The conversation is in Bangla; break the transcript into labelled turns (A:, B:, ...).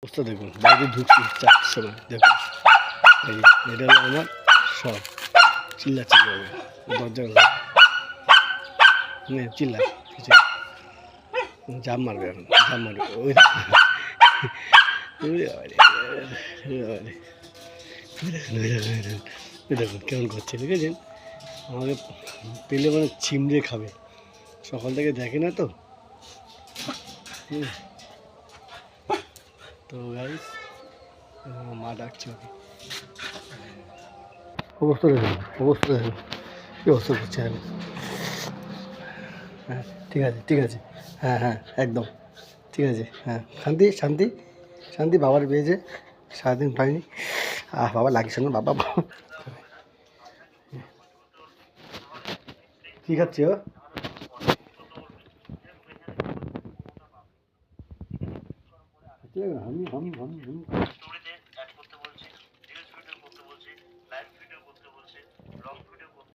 A: অবস্থা দেখুন, বাইরে ঢুকছি 4টার সময়। দেখুন এই এটা হলো আমার সব চিল্লাচ্ছি হবে দরজা চিল্লা কিছু জাম মারবে, এখন জাম মারবে। ওই দেখুন কেমন করছে, দেখেছেন? আমাকে পেলে মানে ছিমড়ে খাবে। সকাল থেকে দেখে না তো। তো গাইস মা ডাকছে ওকে। অবস্থা দেখুন, অবস্থা দেখুন কী অবস্থা করছে। হ্যাঁ ঠিক আছে, ঠিক আছে, হ্যাঁ হ্যাঁ একদম ঠিক আছে। হ্যাঁ শান্তি শান্তি শান্তি, বাবার পেয়েছে, সারাদিন পাইনি। বাবা লাগিস না বাবা। কী খাচ্ছি ও? আমি